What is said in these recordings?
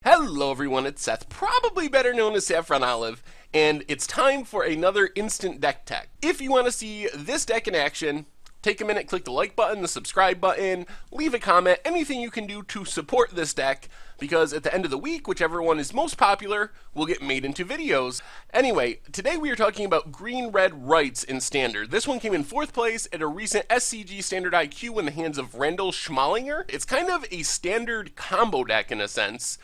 Hello everyone, it's Seth, probably better known as Saffron Olive, and it's time for another instant deck tech. If you want to see this deck in action, take a minute, click the like button, the subscribe button, leave a comment, anything you can do to support this deck, because at the end of the week, whichever one is most popular will get made into videos. Anyway, today we are talking about Green-Red Rites in Standard. This one came in 4th place at a recent SCG Standard IQ in the hands of Randall Schmalinger. It's kind of a standard combo deck in a sense,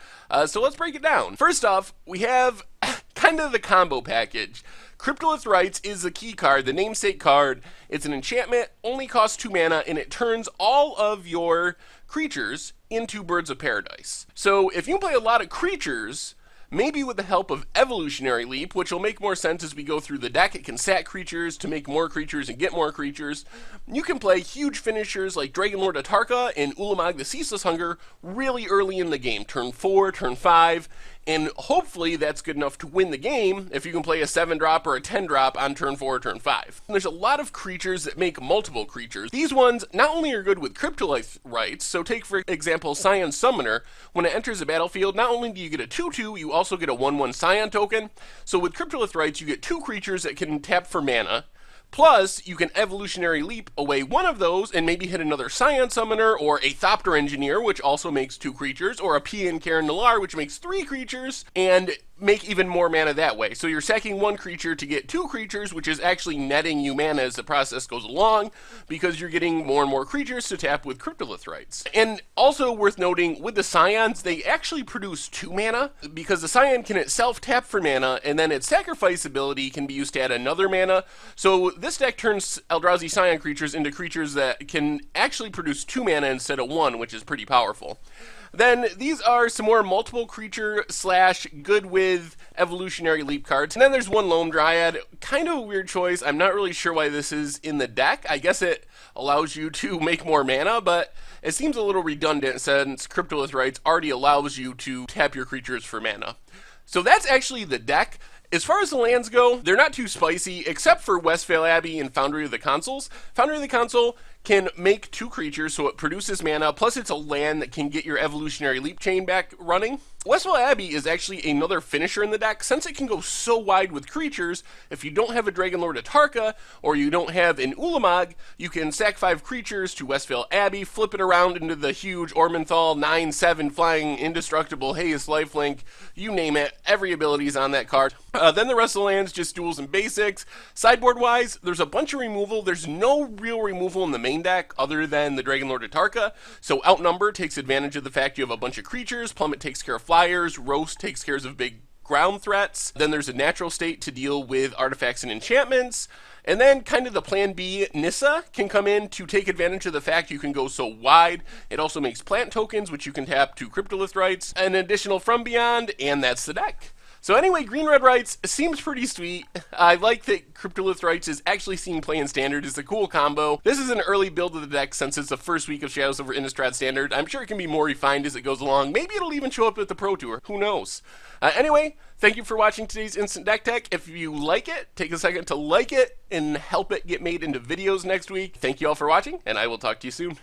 so let's break it down. First off, we have kind of the combo package. Cryptolith Rites is the key card, the namesake card. It's an enchantment, only costs 2 mana, and it turns all of your creatures into Birds of Paradise. So if you play a lot of creatures, maybe with the help of Evolutionary Leap, which will make more sense as we go through the deck, it can sack creatures to make more creatures and get more creatures. You can play huge finishers like Dragonlord Atarka and Ulamog the Ceaseless Hunger really early in the game, turn 4, turn 5, and hopefully that's good enough to win the game if you can play a 7-drop or a 10-drop on turn 4 or turn 5. And there's a lot of creatures that make multiple creatures. These ones not only are good with Cryptolith Rites, so take for example Scion Summoner. When it enters the battlefield, not only do you get a 2/2, you also get a 1/1 Scion token. So with Cryptolith Rites, you get 2 creatures that can tap for mana. Plus, you can Evolutionary Leap away one of those and maybe hit another Scion Summoner or a Thopter Engineer, which also makes 2 creatures, or a Pian Karen Nalaar, which makes 3 creatures, and make even more mana that way. So you're sacking 1 creature to get 2 creatures, which is actually netting you mana as the process goes along, because you're getting more and more creatures to tap with Cryptolith Rites. And also worth noting, with the Scions, they actually produce 2 mana, because the Scion can itself tap for mana, and then its sacrifice ability can be used to add another mana. So this deck turns Eldrazi Scion creatures into creatures that can actually produce 2 mana instead of 1, which is pretty powerful. Then these are some more multiple creature / good with Evolutionary Leap cards. And then there's one Loam Dryad, kind of a weird choice. I'm not really sure why this is in the deck. I guess it allows you to make more mana, but it seems a little redundant since Cryptolith Rites already allows you to tap your creatures for mana. So that's actually the deck. As far as the lands go, they're not too spicy, except for Westvale Abbey and Foundry of the Consuls. Foundry of the Consul can make 2 creatures, so it produces mana, plus it's a land that can get your Evolutionary Leap chain back running. Westvale Abbey is actually another finisher in the deck, since it can go so wide with creatures. If you don't have a Dragonlord Atarka, or you don't have an Ulamog, you can sack 5 creatures to Westvale Abbey, flip it around into the huge Ormenthal 9/7 flying indestructible Haze lifelink, you name it, every ability is on that card. Then the rest of the lands, just duels and basics. Sideboard-wise, there's a bunch of removal. There's no real removal in the main deck other than the Dragonlord Atarka. So Outnumber takes advantage of the fact you have a bunch of creatures. Plummet takes care of flyers. Roast takes care of big ground threats. Then there's a Natural State to deal with artifacts and enchantments. And then kind of the plan B, Nissa can come in to take advantage of the fact you can go so wide. It also makes plant tokens, which you can tap to Cryptolith Rites, an additional From Beyond, and that's the deck. So anyway, Green-Red Rites seems pretty sweet. I like that Cryptolith Rites is actually seen play in Standard. It's a cool combo. This is an early build of the deck since it's the first week of Shadows over Innistrad Standard. I'm sure it can be more refined as it goes along. Maybe it'll even show up at the Pro Tour. Who knows? Anyway, thank you for watching today's Instant Deck Tech. If you like it, take a second to like it and help it get made into videos next week. Thank you all for watching, and I will talk to you soon.